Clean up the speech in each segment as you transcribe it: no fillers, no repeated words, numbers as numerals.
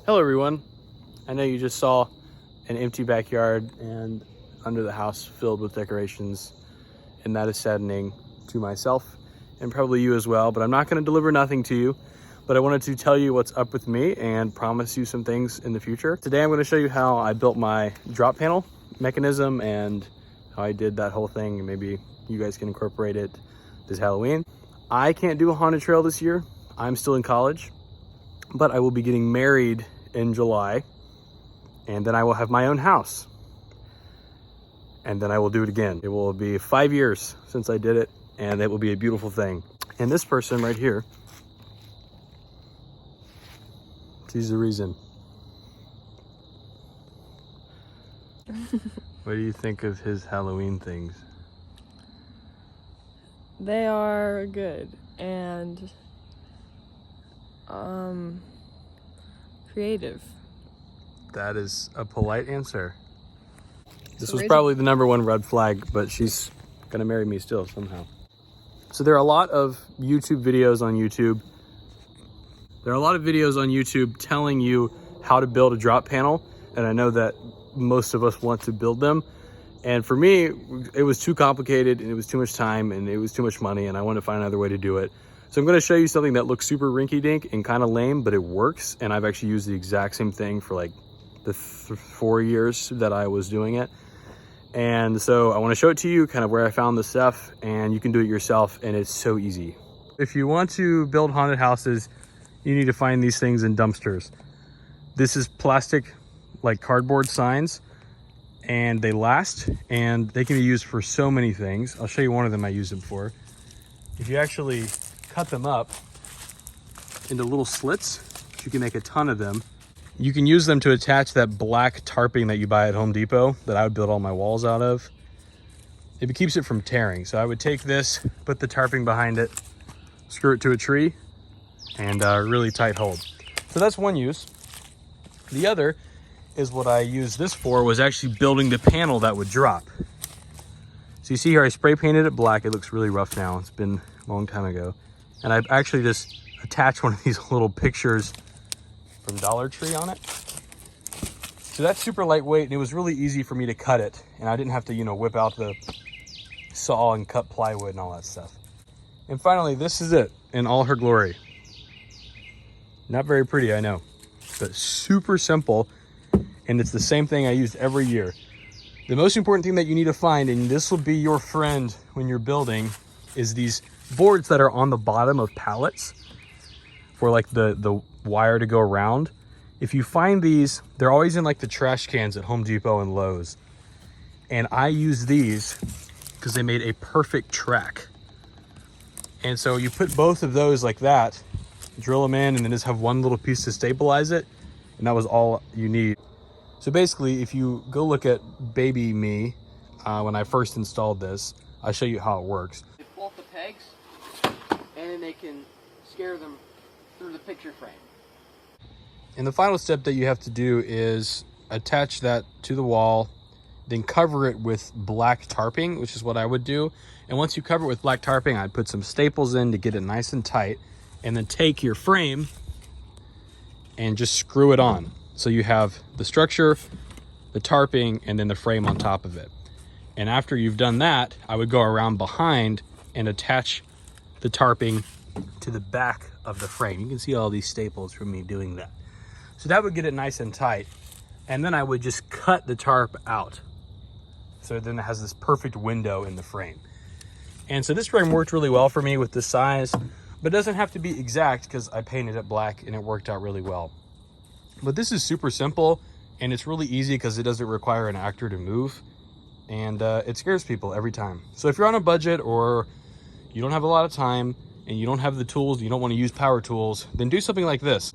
Hello everyone. I know you just saw an empty backyard and under the house filled with decorations, and that is saddening to myself and probably you as well, but I'm not going to deliver nothing to you. But I wanted to tell you what's up with me and promise you some things in the future. Today I'm going to show you how I built my drop panel mechanism and how I did that whole thing, and maybe you guys can incorporate it this Halloween. I can't do a haunted trail this year. I'm still in college, but I will be getting married in July, and then I will have my own house, and then I will do it again. It will be 5 years since I did it, and it will be a beautiful thing. And this person right here, she's the reason. What do you think of his Halloween things? They are good and creative. That is a polite answer. This was probably the #1 red flag, but she's gonna marry me still somehow. So there are a lot of YouTube videos on YouTube. There are a lot of videos on YouTube telling you how to build a drop panel, and I know that most of us want to build them. And for me, it was too complicated, and it was too much time, and it was too much money, and I wanted to find another way to do it. So I'm going to show you something that looks super rinky-dink and kind of lame, but it works. And I've actually used the exact same thing for like the 4 years that I was doing it. And so I want to show it to you, kind of where I found the stuff, and you can do it yourself, and it's so easy. If you want to build haunted houses, you need to find these things in dumpsters. This is plastic, like cardboard signs, and they last, and they can be used for so many things. I'll show you one of them I used them for. If you actually cut them up into little slits, you can make a ton of them. You can use them to attach that black tarping that you buy at Home Depot that I would build all my walls out of. It keeps it from tearing. So I would take this, put the tarping behind it, screw it to a tree, and really tight hold. So that's one use. The other is what I used this for, was actually building the panel that would drop. So you see here, I spray painted it black. It looks really rough now. It's been a long time ago. And I've actually just attached one of these little pictures from Dollar Tree on it. So that's super lightweight, and it was really easy for me to cut it. And I didn't have to, whip out the saw and cut plywood and all that stuff. And finally, this is it in all her glory. Not very pretty, I know, but super simple. And it's the same thing I used every year. The most important thing that you need to find, and this will be your friend when you're building, is these boards that are on the bottom of pallets for like the wire to go around. If you find these, they're always in like the trash cans at Home Depot and Lowe's. And I use these because they made a perfect track. And so you put both of those like that, drill them in, and then just have one little piece to stabilize it. And that was all you need. So basically, if you go look at baby me, when I first installed this, I'll show you how it works. They pull up the pegs, and then they can scare them through the picture frame. And the final step that you have to do is attach that to the wall, then cover it with black tarping, which is what I would do. And once you cover it with black tarping, I'd put some staples in to get it nice and tight, and then take your frame and just screw it on. So you have the structure, the tarping, and then the frame on top of it. And after you've done that, I would go around behind and attach the tarping to the back of the frame. You can see all these staples from me doing that. So that would get it nice and tight. And then I would just cut the tarp out. So then it has this perfect window in the frame. And so this frame worked really well for me with the size, but it doesn't have to be exact because I painted it black and it worked out really well. But this is super simple, and it's really easy because it doesn't require an actor to move, and it scares people every time. So if you're on a budget, or you don't have a lot of time and you don't have the tools, you don't want to use power tools, then do something like this.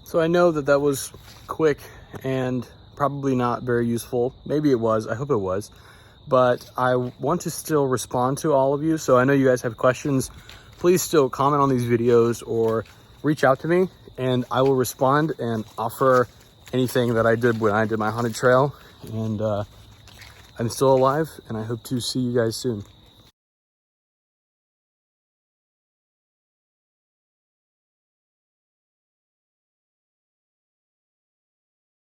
So I know that was quick and probably not very useful. Maybe it was, I hope it was, but I want to still respond to all of you. So I know you guys have questions. Please still comment on these videos or reach out to me, and I will respond and offer anything that I did when I did my haunted trail. And I'm still alive, and I hope to see you guys soon.